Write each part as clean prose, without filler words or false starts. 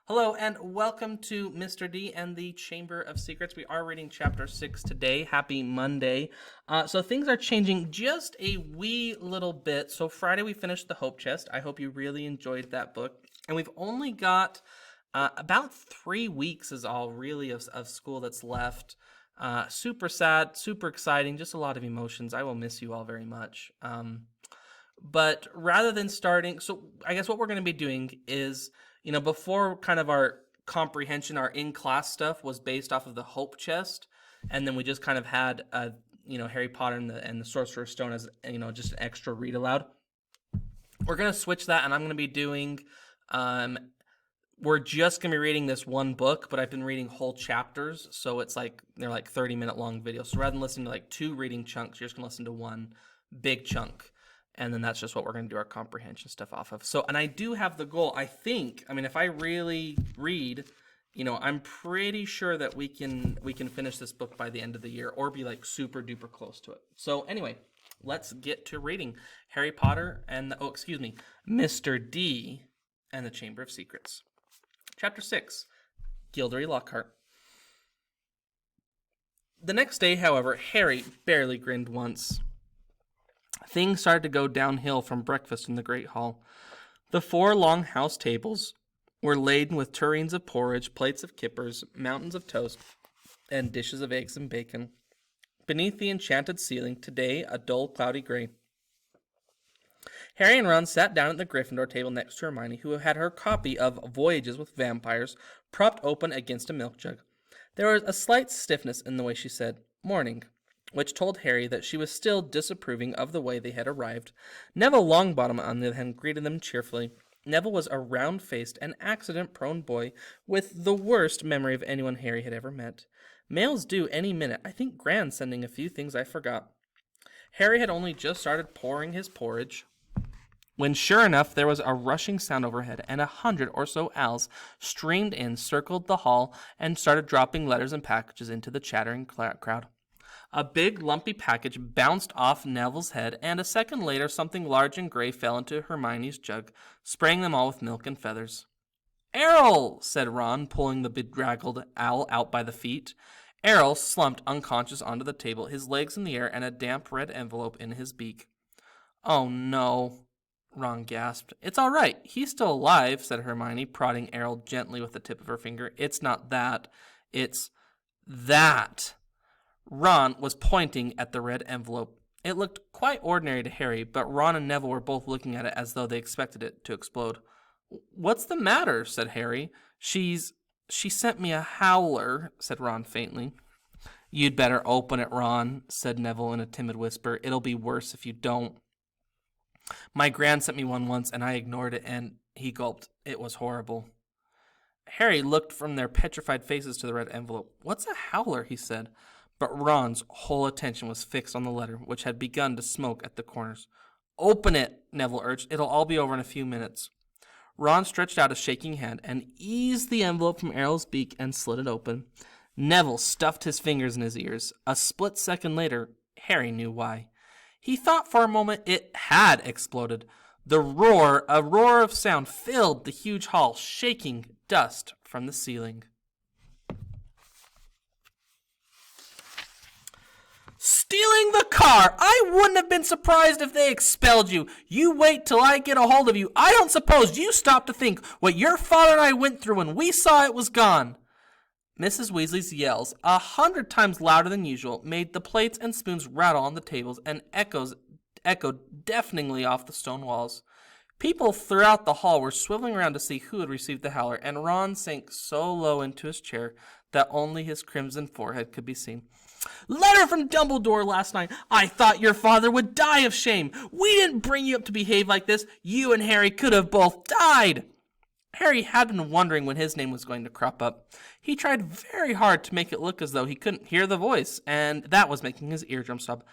Hello and welcome to Mr. D and the Chamber of Secrets. We are reading chapter 6 today. Happy Monday. So things are changing just a wee little bit. So Friday we finished The Hope Chest. I hope you really enjoyed that book. And we've only got about 3 weeks is all really of school that's left. Super sad, super exciting, just a lot of emotions. I will miss you all very much. But rather than starting, so I guess what we're going to be doing is, before kind of our comprehension, our in-class stuff was based off of the Hope Chest, and then we just kind of had, Harry Potter and the Sorcerer's Stone as, just an extra read aloud. We're going to switch that, and I'm going to be doing, we're just going to be reading this one book, but I've been reading whole chapters, so they're like 30-minute long videos. So rather than listening to like 2 reading chunks, you're just going to listen to one big chunk. And then that's just what we're going to do our comprehension stuff off of. So, and I do have the goal, if I really read, I'm pretty sure that we can finish this book by the end of the year or be like super duper close to it. So anyway, let's get to reading Harry Potter and Mr. D and the Chamber of Secrets. Chapter 6, Gilderoy Lockhart. The next day, however, Harry barely grinned once. Things started to go downhill from breakfast in the great hall. The 4 long house tables were laden with tureens of porridge, plates of kippers, mountains of toast, and dishes of eggs and bacon. Beneath the enchanted ceiling, today a dull, cloudy gray. Harry and Ron sat down at the Gryffindor table next to Hermione, who had her copy of Voyages with Vampires propped open against a milk jug. There was a slight stiffness in the way she said, "Morning," which told Harry that she was still disapproving of the way they had arrived. Neville Longbottom, on the other hand, greeted them cheerfully. Neville was a round-faced and accident-prone boy with the worst memory of anyone Harry had ever met. "Mail's due any minute. I think Gran's sending a few things I forgot." Harry had only just started pouring his porridge when, sure enough, there was a rushing sound overhead, and 100 or so owls streamed in, circled the hall, and started dropping letters and packages into the chattering crowd. A big, lumpy package bounced off Neville's head, and a second later something large and gray fell into Hermione's jug, spraying them all with milk and feathers. "Errol!" said Ron, pulling the bedraggled owl out by the feet. Errol slumped unconscious onto the table, his legs in the air and a damp red envelope in his beak. "Oh, no," Ron gasped. "It's all right. He's still alive," said Hermione, prodding Errol gently with the tip of her finger. "It's not that. It's that." Ron was pointing at the red envelope. It looked quite ordinary to Harry, but Ron and Neville were both looking at it as though they expected it to explode. "What's the matter?" said Harry. She sent me a howler," said Ron faintly. "You'd better open it, Ron," said Neville in a timid whisper. "It'll be worse if you don't." "My Gran sent me one once, and I ignored it, and," he gulped, "it was horrible." Harry looked from their petrified faces to the red envelope. "What's a howler?" he said. But Ron's whole attention was fixed on the letter, which had begun to smoke at the corners. "Open it," Neville urged. "It'll all be over in a few minutes." Ron stretched out a shaking hand and eased the envelope from Errol's beak and slid it open. Neville stuffed his fingers in his ears. A split second later, Harry knew why. He thought for a moment it had exploded. A roar of sound filled the huge hall, shaking dust from the ceiling. "Stealing the car! I wouldn't have been surprised if they expelled you. You wait till I get a hold of you. I don't suppose you stop to think what your father and I went through when we saw it was gone." Mrs. Weasley's yells, 100 times louder than usual, made the plates and spoons rattle on the tables and echoed deafeningly off the stone walls. People throughout the hall were swiveling around to see who had received the howler, and Ron sank so low into his chair that only his crimson forehead could be seen. "Letter from Dumbledore last night. I thought your father would die of shame. We didn't bring you up to behave like this. You and Harry could have both died." Harry had been wondering when his name was going to crop up. He tried very hard to make it look as though he couldn't hear the voice, and that was making his eardrums sob.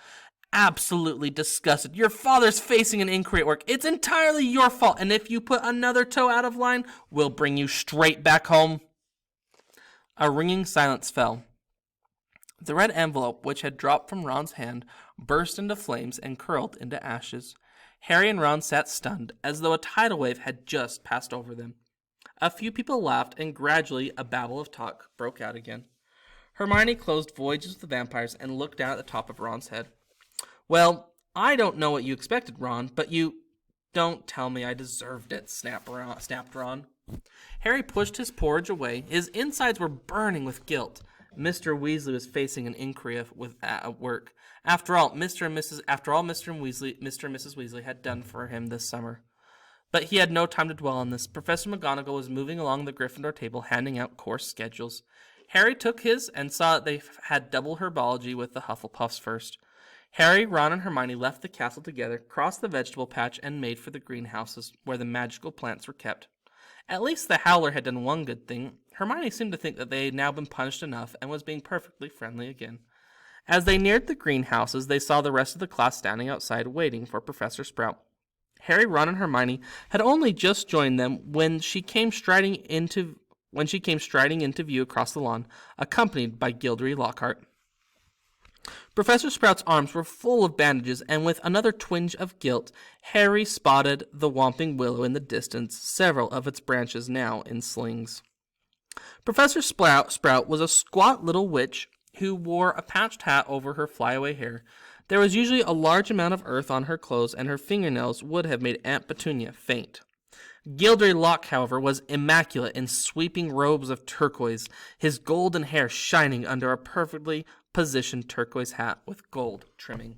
"Absolutely disgusted. Your father's facing an inquiry at work. It's entirely your fault, and if you put another toe out of line, we'll bring you straight back home." A ringing silence fell. The red envelope, which had dropped from Ron's hand, burst into flames and curled into ashes. Harry and Ron sat stunned, as though a tidal wave had just passed over them. A few people laughed, and gradually a babble of talk broke out again. Hermione closed Voyages with the Vampires and looked down at the top of Ron's head. Well, I don't know what you expected, Ron, but you... Don't tell me I deserved it, snapped Ron. Harry pushed his porridge away. His insides were burning with guilt. Mr. Weasley was facing an inquiry at work. After all, Mr. and Mrs. Weasley had done for him this summer. But he had no time to dwell on this. Professor McGonagall was moving along the Gryffindor table, handing out course schedules. Harry took his and saw that they had double herbology with the Hufflepuffs first. Harry, Ron, and Hermione left the castle together, crossed the vegetable patch, and made for the greenhouses, where the magical plants were kept. At least the Howler had done one good thing. Hermione seemed to think that they had now been punished enough and was being perfectly friendly again. As they neared the greenhouses, they saw the rest of the class standing outside waiting for Professor Sprout. Harry, Ron, and Hermione had only just joined them when she came striding into view across the lawn, accompanied by Gilderoy Lockhart. Professor Sprout's arms were full of bandages, and with another twinge of guilt, Harry spotted the Whomping Willow in the distance, several of its branches now in slings. Professor Sprout was a squat little witch who wore a patched hat over her flyaway hair. There was usually a large amount of earth on her clothes, and her fingernails would have made Aunt Petunia faint. Gilderoy Lockhart, however, was immaculate in sweeping robes of turquoise, his golden hair shining under a perfectly positioned turquoise hat with gold trimming.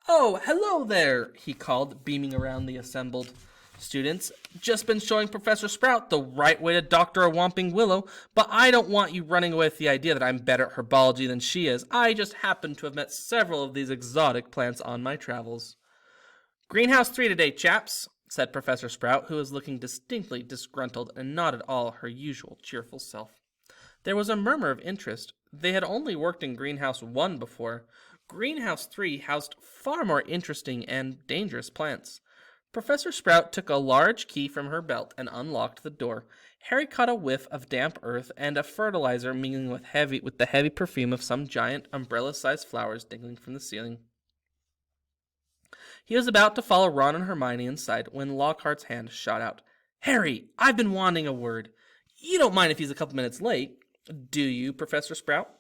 "Oh, hello there," he called, beaming around the assembled students. "Just been showing Professor Sprout the right way to doctor a Whomping Willow, but I don't want you running away with the idea that I'm better at herbology than she is. I just happen to have met several of these exotic plants on my travels." "Greenhouse 3 today, chaps," said Professor Sprout, who was looking distinctly disgruntled and not at all her usual cheerful self. There was a murmur of interest. They had only worked in Greenhouse 1 before. Greenhouse 3 housed far more interesting and dangerous plants. Professor Sprout took a large key from her belt and unlocked the door. Harry caught a whiff of damp earth and a fertilizer mingling with the heavy perfume of some giant umbrella-sized flowers dangling from the ceiling. He was about to follow Ron and Hermione inside when Lockhart's hand shot out. "Harry, I've been wanting a word. You don't mind if he's a couple minutes late, do you, Professor Sprout?"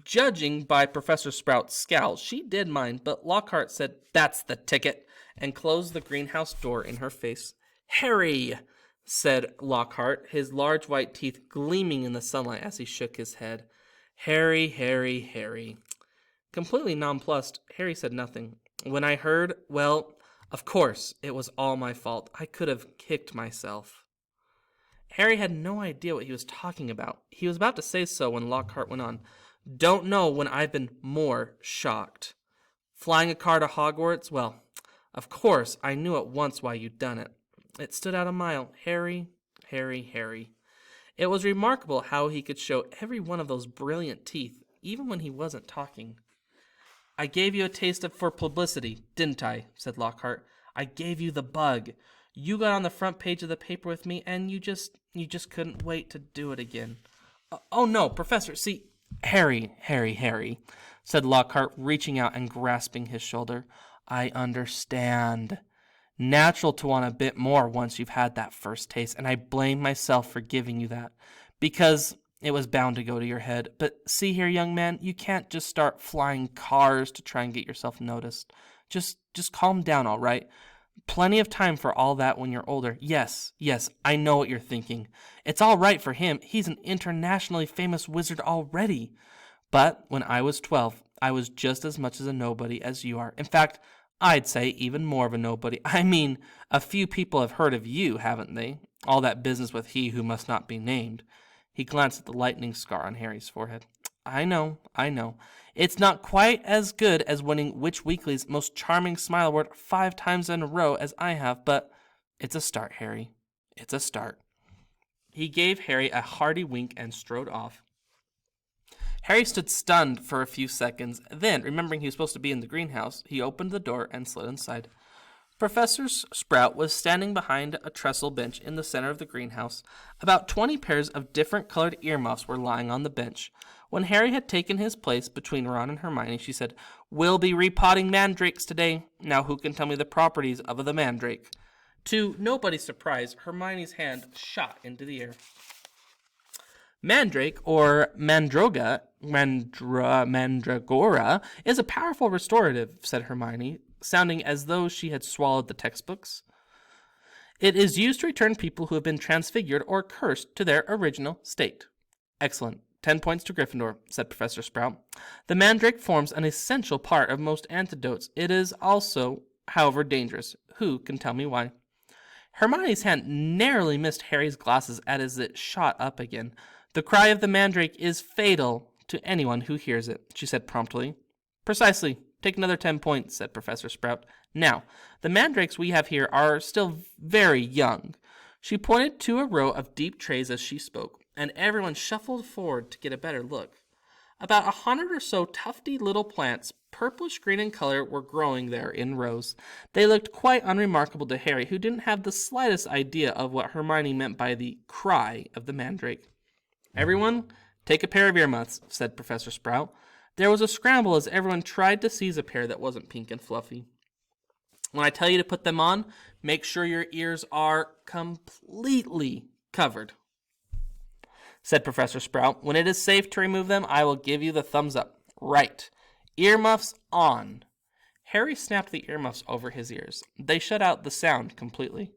Judging by Professor Sprout's scowl, she did mind, but Lockhart said, "That's the ticket," and closed the greenhouse door in her face. "Harry," said Lockhart, his large white teeth gleaming in the sunlight as he shook his head. "Harry, Harry, Harry." Completely nonplussed, Harry said nothing. "When I heard, well, of course, it was all my fault. I could have kicked myself." Harry had no idea what he was talking about. He was about to say so when Lockhart went on. "Don't know when I've been more shocked. Flying a car to Hogwarts? Well, of course, I knew at once why you'd done it. It stood out a mile. Harry, Harry, Harry." It was remarkable how he could show every one of those brilliant teeth, even when he wasn't talking. "I gave you a taste for publicity, didn't I?" said Lockhart. "I gave you the bug. You got on the front page of the paper with me, and you just couldn't wait to do it again." "Oh no, Professor, see..." "Harry, Harry, Harry," said Lockhart, reaching out and grasping his shoulder. "I understand. Natural to want a bit more once you've had that first taste, and I blame myself for giving you that, because it was bound to go to your head. But see here, young man, you can't just start flying cars to try and get yourself noticed. Just calm down, all right? Plenty of time for all that when you're older. Yes, I know what you're thinking. It's all right for him. He's an internationally famous wizard already. But when I was 12, I was just as much as a nobody as you are. In fact, I'd say even more of a nobody. I mean, a few people have heard of you, haven't they? All that business with he who must not be named." He glanced at the lightning scar on Harry's forehead. I know. It's not quite as good as winning Witch Weekly's most charming smile award 5 times in a row as I have, but it's a start, Harry. It's a start." He gave Harry a hearty wink and strode off. Harry stood stunned for a few seconds. Then, remembering he was supposed to be in the greenhouse, he opened the door and slid inside. Professor Sprout was standing behind a trestle bench in the center of the greenhouse. About 20 pairs of different colored earmuffs were lying on the bench. When Harry had taken his place between Ron and Hermione, she said, "We'll be repotting mandrakes today. Now who can tell me the properties of the mandrake?" To nobody's surprise, Hermione's hand shot into the air. Mandrake, or Mandragora, is a powerful restorative, said Hermione, sounding as though she had swallowed the textbooks. It is used to return people who have been transfigured or cursed to their original state. Excellent. 10 points to Gryffindor, said Professor Sprout. The mandrake forms an essential part of most antidotes. It is also, however, dangerous. Who can tell me why? Hermione's hand narrowly missed Harry's glasses as it shot up again. The cry of the mandrake is fatal to anyone who hears it, she said promptly. Precisely. Take another 10 points, said Professor Sprout. Now, the mandrakes we have here are still very young. She pointed to a row of deep trays as she spoke, and everyone shuffled forward to get a better look. About 100 or so tufty little plants, purplish green in color, were growing there in rows. They looked quite unremarkable to Harry, who didn't have the slightest idea of what Hermione meant by the cry of the mandrake. Everyone, take a pair of earmuffs, said Professor Sprout. There was a scramble as everyone tried to seize a pair that wasn't pink and fluffy. When I tell you to put them on, make sure your ears are completely covered, said Professor Sprout. When it is safe to remove them, I will give you the thumbs up. Right. Earmuffs on. Harry snapped the earmuffs over his ears. They shut out the sound completely.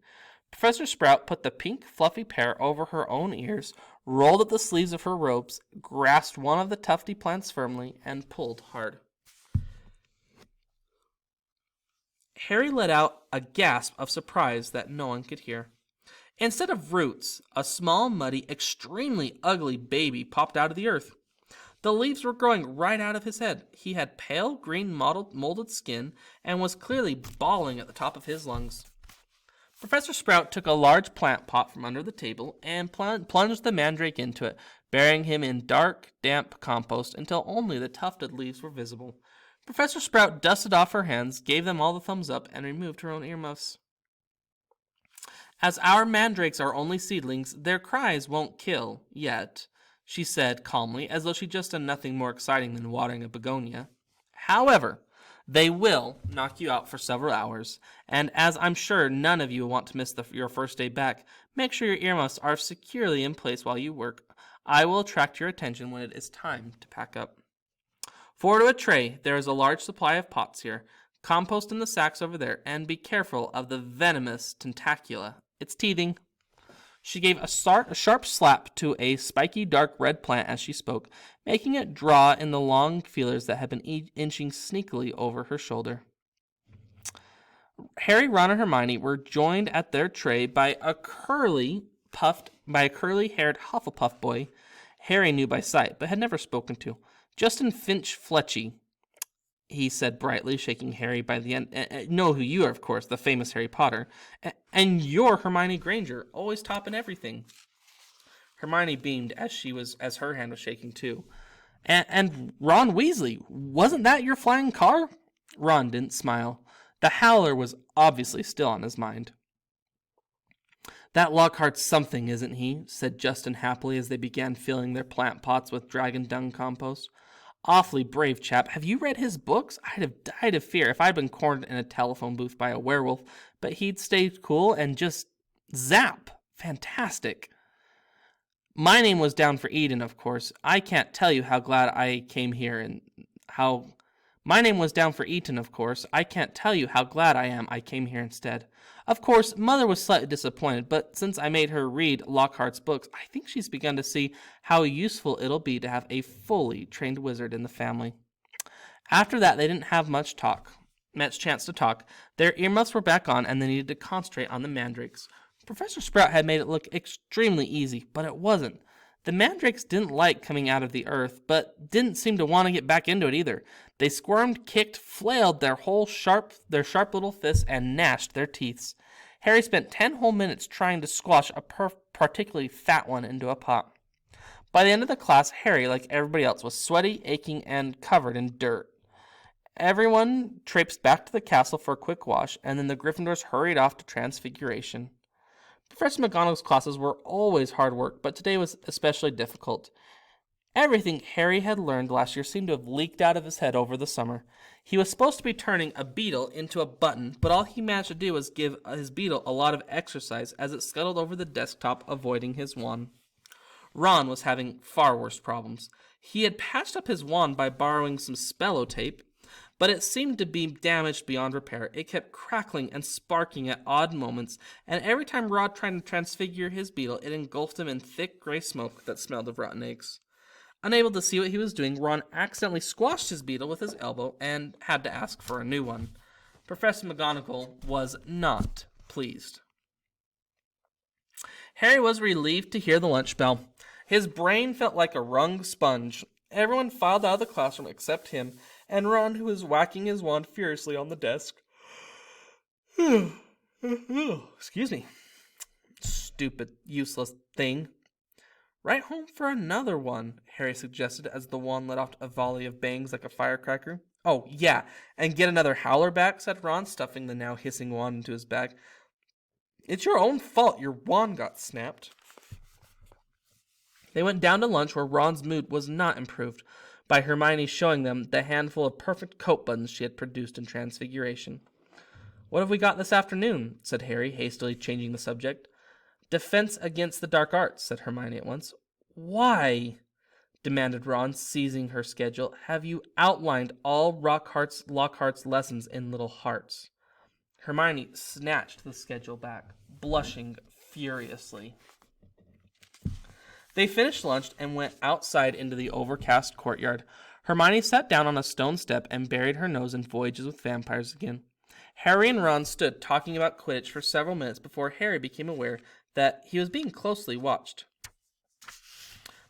Professor Sprout put the pink, fluffy pair over her own ears, rolled up the sleeves of her robes, grasped one of the tufty plants firmly, and pulled hard. Harry let out a gasp of surprise that no one could hear. Instead of roots, a small, muddy, extremely ugly baby popped out of the earth. The leaves were growing right out of his head. He had pale green molded skin and was clearly bawling at the top of his lungs. Professor Sprout took a large plant pot from under the table and plunged the mandrake into it, burying him in dark, damp compost until only the tufted leaves were visible. Professor Sprout dusted off her hands, gave them all the thumbs up, and removed her own earmuffs. As our mandrakes are only seedlings, their cries won't kill, yet, she said calmly, as though she'd just done nothing more exciting than watering a begonia. However, they will knock you out for several hours, and as I'm sure none of you want to miss your first day back, make sure your earmuffs are securely in place while you work. I will attract your attention when it is time to pack up. Forward to a tray, there is a large supply of pots here. Compost in the sacks over there, and be careful of the venomous tentacula. It's teething. She gave a sharp slap to a spiky dark red plant as she spoke, making it draw in the long feelers that had been inching sneakily over her shoulder. Harry, Ron, and Hermione were joined at their tray by a curly-haired Hufflepuff boy Harry knew by sight, but had never spoken to. Justin Finch Fletchy, he said brightly, shaking Harry by the end. Know who you are, of course, the famous Harry Potter. And you're Hermione Granger, always topping everything. Hermione beamed as her hand was shaking too. And Ron Weasley, wasn't that your flying car? Ron didn't smile. The howler was obviously still on his mind. That Lockhart's something, isn't he? Said Justin happily as they began filling their plant pots with dragon dung compost. Awfully brave chap. Have you read his books? I'd have died of fear if I'd been cornered in a telephone booth by a werewolf, but he'd stayed cool and just zap. Fantastic. My name was down for Eden, of course. I can't tell you how glad I came here and how... My name was down for Eton, of course. I can't tell you how glad I am I came here instead. Of course, Mother was slightly disappointed, but since I made her read Lockhart's books, I think she's begun to see how useful it'll be to have a fully trained wizard in the family. After that, they didn't have much chance to talk. Their earmuffs were back on, and they needed to concentrate on the mandrakes. Professor Sprout had made it look extremely easy, but it wasn't. The mandrakes didn't like coming out of the earth, but didn't seem to want to get back into it either. They squirmed, kicked, flailed their sharp little fists, and gnashed their teeth. Harry spent 10 whole minutes trying to squash a particularly fat one into a pot. By the end of the class, Harry, like everybody else, was sweaty, aching, and covered in dirt. Everyone traipsed back to the castle for a quick wash, and then the Gryffindors hurried off to Transfiguration. Professor McGonagall's classes were always hard work, but today was especially difficult. Everything Harry had learned last year seemed to have leaked out of his head over the summer. He was supposed to be turning a beetle into a button, but all he managed to do was give his beetle a lot of exercise as it scuttled over the desktop, avoiding his wand. Ron was having far worse problems. He had patched up his wand by borrowing some spello tape, but it seemed to be damaged beyond repair. It kept crackling and sparking at odd moments, and every time Rod tried to transfigure his beetle, it engulfed him in thick gray smoke that smelled of rotten eggs. Unable to see what he was doing, Ron accidentally squashed his beetle with his elbow and had to ask for a new one. Professor McGonagall was not pleased. Harry was relieved to hear the lunch bell. His brain felt like a wrung sponge. Everyone filed out of the classroom except him, and Ron, who was whacking his wand furiously on the desk. Excuse me. Stupid, useless thing. Right home for another one, Harry suggested as the wand let off a volley of bangs like a firecracker. Oh, yeah, and get another howler back, said Ron, stuffing the now hissing wand into his bag. It's your own fault your wand got snapped. They went down to lunch where Ron's mood was not improved by Hermione showing them the handful of perfect coat buttons she had produced in Transfiguration. What have we got this afternoon? Said Harry, hastily changing the subject. Defense against the dark arts, said Hermione at once. Why? Demanded Ron, seizing her schedule. Have you outlined all Lockhart's lessons in Little Hearts? Hermione snatched the schedule back, blushing furiously. They finished lunch and went outside into the overcast courtyard. Hermione sat down on a stone step and buried her nose in Voyages with Vampires again. Harry and Ron stood talking about Quidditch for several minutes before Harry became aware that he was being closely watched.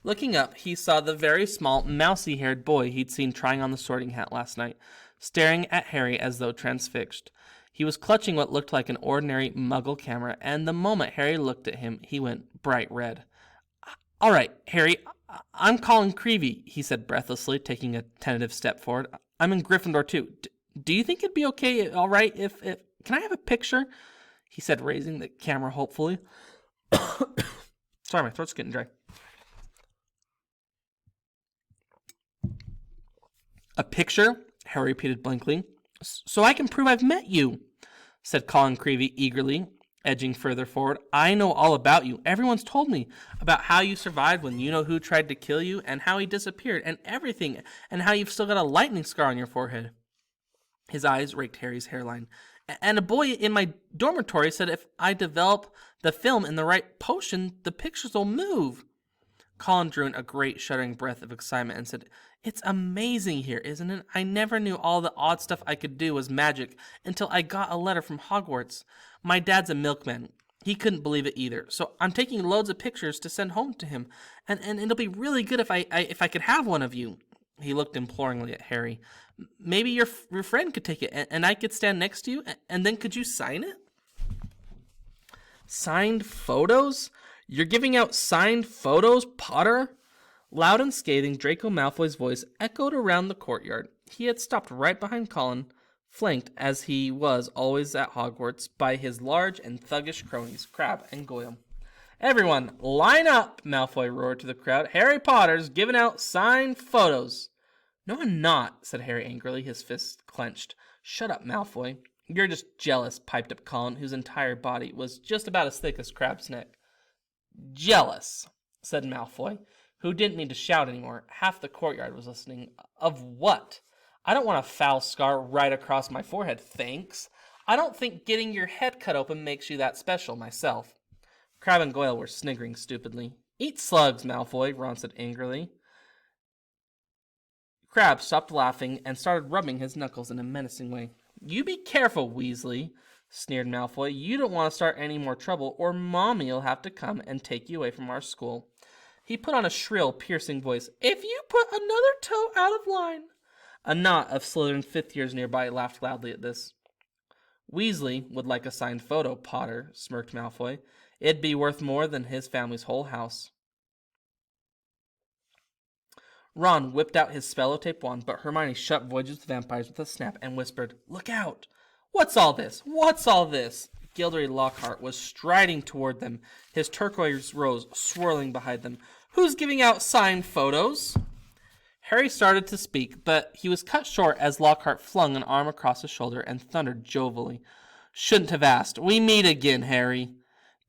Looking up, he saw the very small, mousy-haired boy he'd seen trying on the Sorting Hat last night, staring at Harry as though transfixed. He was clutching what looked like an ordinary Muggle camera, and the moment Harry looked at him, he went bright red. All right, Harry, I'm Colin Creevey, he said breathlessly, taking a tentative step forward. I'm in Gryffindor too. Do you think it'd be okay, all right, if can I have a picture? He said, raising the camera hopefully. Sorry, my throat's getting dry. A picture? Harry repeated blankly. So I can prove I've met you, said Colin Creevey eagerly, edging further forward. I know all about you. Everyone's told me about how you survived when you-know-who tried to kill you, and how he disappeared, and everything, and how you've still got a lightning scar on your forehead. His eyes raked Harry's hairline. And a boy in my dormitory said if I develop the film in the right potion, the pictures will move. Colin drew in a great shuddering breath of excitement and said, It's amazing here, isn't it? I never knew all the odd stuff I could do was magic until I got a letter from Hogwarts. My dad's a milkman. He couldn't believe it either. So I'm taking loads of pictures to send home to him. And it'll be really good if I could have one of you. He looked imploringly at Harry. Maybe your friend could take it, and I could stand next to you, and then could you sign it? Signed photos? You're giving out signed photos, Potter? Loud and scathing, Draco Malfoy's voice echoed around the courtyard. He had stopped right behind Colin, flanked, as he was always at Hogwarts, by his large and thuggish cronies, Crabbe and Goyle. Everyone, line up, Malfoy roared to the crowd. Harry Potter's giving out signed photos. No, I'm not, said Harry angrily, his fists clenched. Shut up, Malfoy. You're just jealous, piped up Colin, whose entire body was just about as thick as Crabbe's neck. Jealous, said Malfoy, who didn't need to shout anymore. Half the courtyard was listening. Of what? I don't want a foul scar right across my forehead, thanks. I don't think getting your head cut open makes you that special, myself. Crabbe and Goyle were sniggering stupidly. Eat slugs, Malfoy, Ron said angrily. Crabbe stopped laughing and started rubbing his knuckles in a menacing way. You be careful, Weasley, sneered Malfoy. You don't want to start any more trouble, or Mommy'll have to come and take you away from our school. He put on a shrill, piercing voice. If you put another toe out of line. A knot of Slytherin fifth years nearby laughed loudly at this. Weasley would like a signed photo, Potter, smirked Malfoy. It'd be worth more than his family's whole house. Ron whipped out his spellotape wand, but Hermione shut Voyages with Vampires with a snap and whispered, Look out! What's all this? What's all this? Gilderoy Lockhart was striding toward them, his turquoise rose swirling behind them. "Who's giving out signed photos?" Harry started to speak, but he was cut short as Lockhart flung an arm across his shoulder and thundered jovially. "Shouldn't have asked. We meet again, Harry."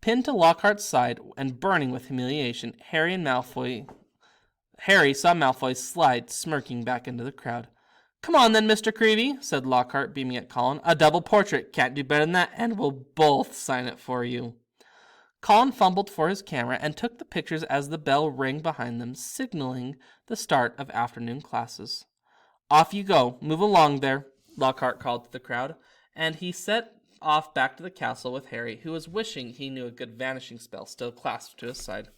Pinned to Lockhart's side and burning with humiliation, Harry saw Malfoy slide smirking back into the crowd. "Come on then, Mr. Creevey," said Lockhart, beaming at Colin. "A double portrait. Can't do better than that, and we'll both sign it for you." Colin fumbled for his camera and took the pictures as the bell rang behind them, signaling the start of afternoon classes. "Off you go. Move along there," Lockhart called to the crowd, and he set off back to the castle with Harry, who was wishing he knew a good vanishing spell still clasped to his side.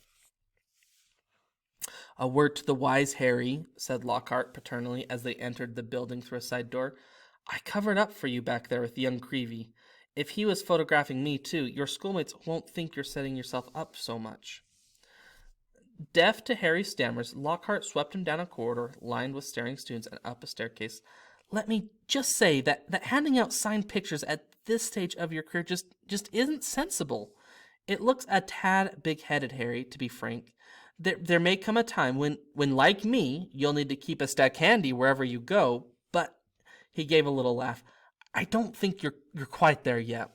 "A word to the wise, Harry," said Lockhart paternally as they entered the building through a side door. "I covered up for you back there with young Creevey. If he was photographing me too, your schoolmates won't think you're setting yourself up so much." Deaf to Harry's stammers, Lockhart swept him down a corridor lined with staring students and up a staircase. "Let me just say that handing out signed pictures at this stage of your career just isn't sensible. It looks a tad big-headed, Harry, to be frank. There may come a time when, like me, you'll need to keep a stack handy wherever you go, but," he gave a little laugh, "I don't think you're quite there yet."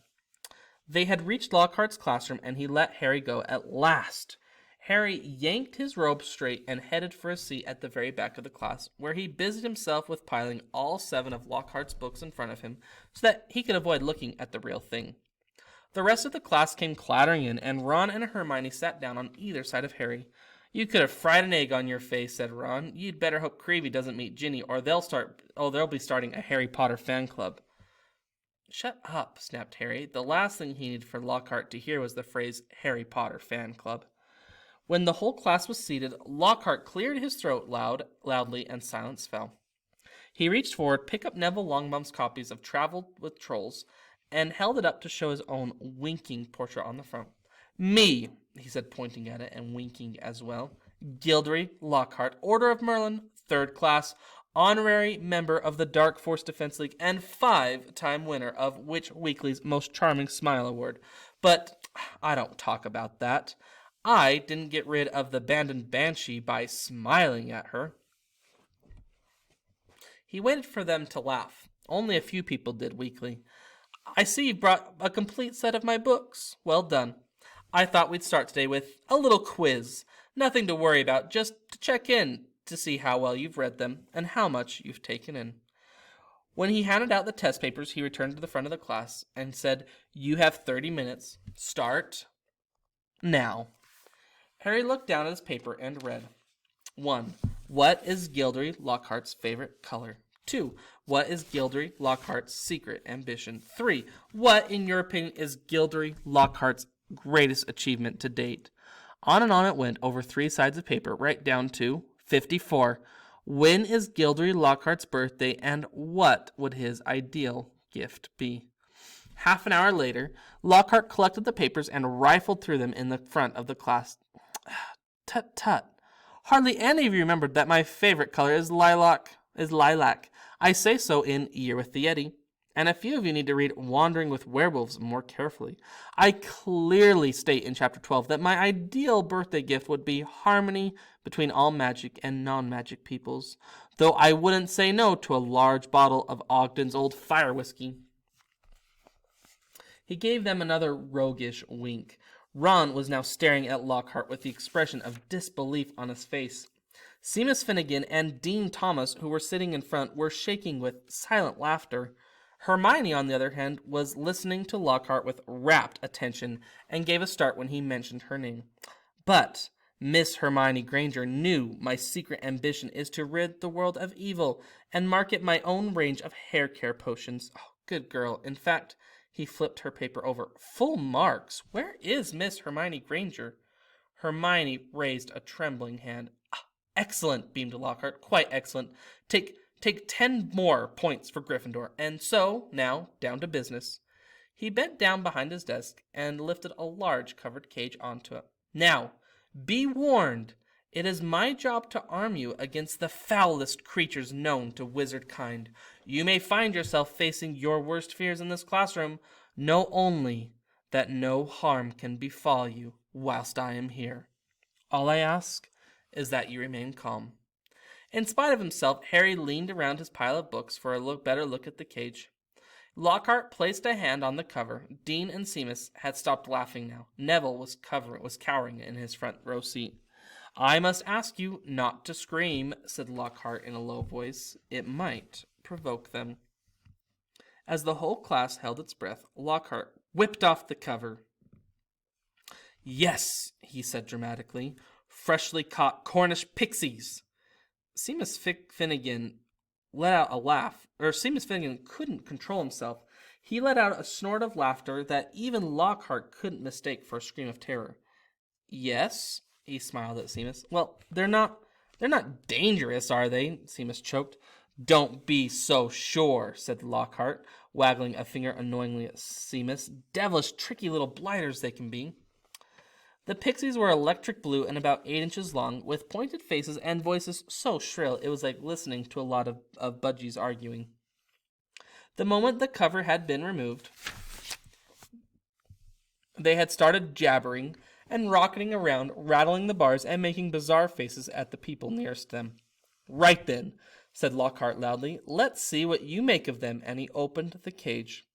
They had reached Lockhart's classroom, and he let Harry go at last. Harry yanked his robe straight and headed for a seat at the very back of the class, where he busied himself with piling all 7 of Lockhart's books in front of him so that he could avoid looking at the real thing. The rest of the class came clattering in, and Ron and Hermione sat down on either side of Harry. "You could have fried an egg on your face," said Ron. "You'd better hope Creevey doesn't meet Ginny, or they'll be starting a Harry Potter fan club." "Shut up," snapped Harry. The last thing he needed for Lockhart to hear was the phrase Harry Potter fan club. When the whole class was seated, Lockhart cleared his throat loudly, and silence fell. He reached forward, picked up Neville Longbottom's copies of Travel with Trolls, and held it up to show his own winking portrait on the front. "Me," he said, pointing at it and winking as well. "Gilderoy Lockhart, Order of Merlin, 3rd class, honorary member of the Dark Force Defense League, and 5-time winner of Witch Weekly's Most Charming Smile Award. But I don't talk about that. I didn't get rid of the abandoned Banshee by smiling at her." He waited for them to laugh. Only a few people did, Weekly. "I see you've brought a complete set of my books. Well done. I thought we'd start today with a little quiz. Nothing to worry about, just to check in to see how well you've read them and how much you've taken in." When he handed out the test papers, he returned to the front of the class and said, "You have 30 minutes. Start now." Harry looked down at his paper and read. 1. What is Gilderoy Lockhart's favorite color? 2. What is Gilderoy Lockhart's secret ambition? 3. What, in your opinion, is Gilderoy Lockhart's greatest achievement to date? On and on it went over 3 sides of paper, right down to 54. When is Gilderoy Lockhart's birthday, and what would his ideal gift be? Half an hour later, Lockhart collected the papers and rifled through them in the front of the class. "Tut, tut. Hardly any of you remembered that my favorite color is lilac. I say so in Year with the Yeti. And a few of you need to read Wandering with Werewolves more carefully. I clearly state in Chapter 12 that my ideal birthday gift would be harmony between all magic and non-magic peoples, though I wouldn't say no to a large bottle of Ogden's Old Fire Whiskey." He gave them another roguish wink. Ron was now staring at Lockhart with the expression of disbelief on his face. Seamus Finnegan and Dean Thomas, who were sitting in front, were shaking with silent laughter. Hermione, on the other hand, was listening to Lockhart with rapt attention and gave a start when he mentioned her name. "But Miss Hermione Granger knew my secret ambition is to rid the world of evil and market my own range of hair care potions. Oh, good girl. In fact," he flipped her paper over, "full marks. Where is Miss Hermione Granger?" Hermione raised a trembling hand. "Excellent," beamed Lockhart. "Quite excellent. Take 10 more points for Gryffindor. And so, now, down to business." He bent down behind his desk and lifted a large covered cage onto it. "Now, be warned. It is my job to arm you against the foulest creatures known to wizard kind. You may find yourself facing your worst fears in this classroom. Know only that no harm can befall you whilst I am here. All I ask is that you remain calm." In spite of himself, Harry leaned around his pile of books for a better look at the cage. Lockhart placed a hand on the cover. Dean and Seamus had stopped laughing now. Neville was cowering in his front row seat. "I must ask you not to scream," said Lockhart in a low voice. "It might provoke them." As the whole class held its breath, Lockhart whipped off the cover. "Yes," he said dramatically, "freshly caught Cornish pixies." Seamus Finnegan let out a laugh, or Seamus Finnegan couldn't control himself. He let out a snort of laughter that even Lockhart couldn't mistake for a scream of terror. "Yes," he smiled at Seamus. "Well, they're not dangerous, are they?" Seamus choked. "Don't be so sure," said Lockhart, waggling a finger annoyingly at Seamus. "Devilish tricky little blighters they can be." The pixies were electric blue and about 8 inches long, with pointed faces and voices so shrill it was like listening to a lot of budgies arguing. The moment the cover had been removed, they had started jabbering and rocketing around, rattling the bars and making bizarre faces at the people nearest them. "Right then," said Lockhart loudly, "let's see what you make of them," and he opened the cage.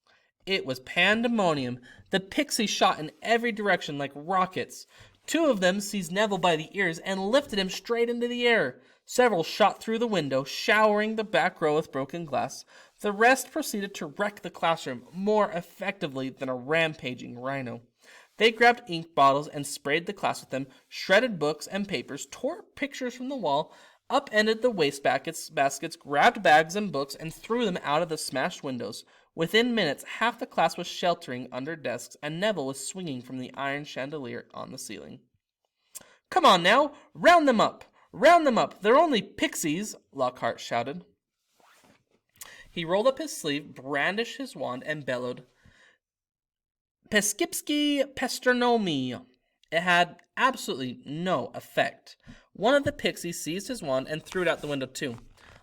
It was pandemonium. The pixies shot in every direction like rockets. 2 of them seized Neville by the ears and lifted him straight into the air. Several shot through the window, showering the back row with broken glass. The rest proceeded to wreck the classroom more effectively than a rampaging rhino. They grabbed ink bottles and sprayed the class with them, shredded books and papers, tore pictures from the wall, upended the baskets, grabbed bags and books, and threw them out of the smashed windows. Within minutes, half the class was sheltering under desks, and Neville was swinging from the iron chandelier on the ceiling. "Come on now, round them up! Round them up! They're only pixies!" Lockhart shouted. He rolled up his sleeve, brandished his wand, and bellowed, "Peskipski Pestronomi." It had absolutely no effect. One of the pixies seized his wand and threw it out the window too.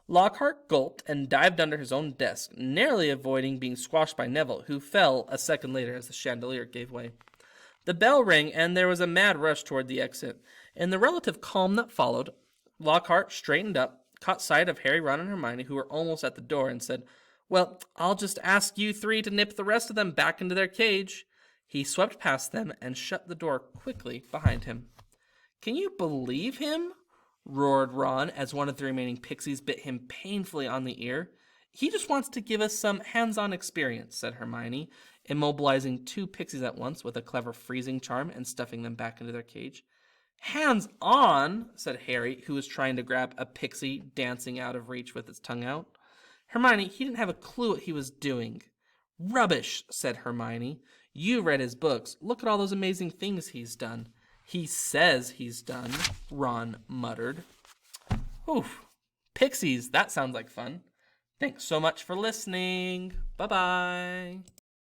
Lockhart gulped and dived under his own desk, narrowly avoiding being squashed by Neville, who fell a second later as the chandelier gave way. The bell rang, and there was a mad rush toward the exit. In the relative calm that followed, Lockhart straightened up, caught sight of Harry, Ron, and Hermione, who were almost at the door, and said, "Well, I'll just ask you 3 to nip the rest of them back into their cage." He swept past them and shut the door quickly behind him. "Can you believe him?" roared Ron as one of the remaining pixies bit him painfully on the ear. "He just wants to give us some hands-on experience," said Hermione, immobilizing 2 pixies at once with a clever freezing charm and stuffing them back into their cage. "Hands-on?" said Harry, who was trying to grab a pixie dancing out of reach with its tongue out. Hermione, he didn't have a clue what he was doing. "Rubbish," said Hermione. "You read his books. Look at all those amazing things he's done." "He says he's done," Ron muttered. Oof. Pixies, that sounds like fun. Thanks so much for listening. Bye-bye.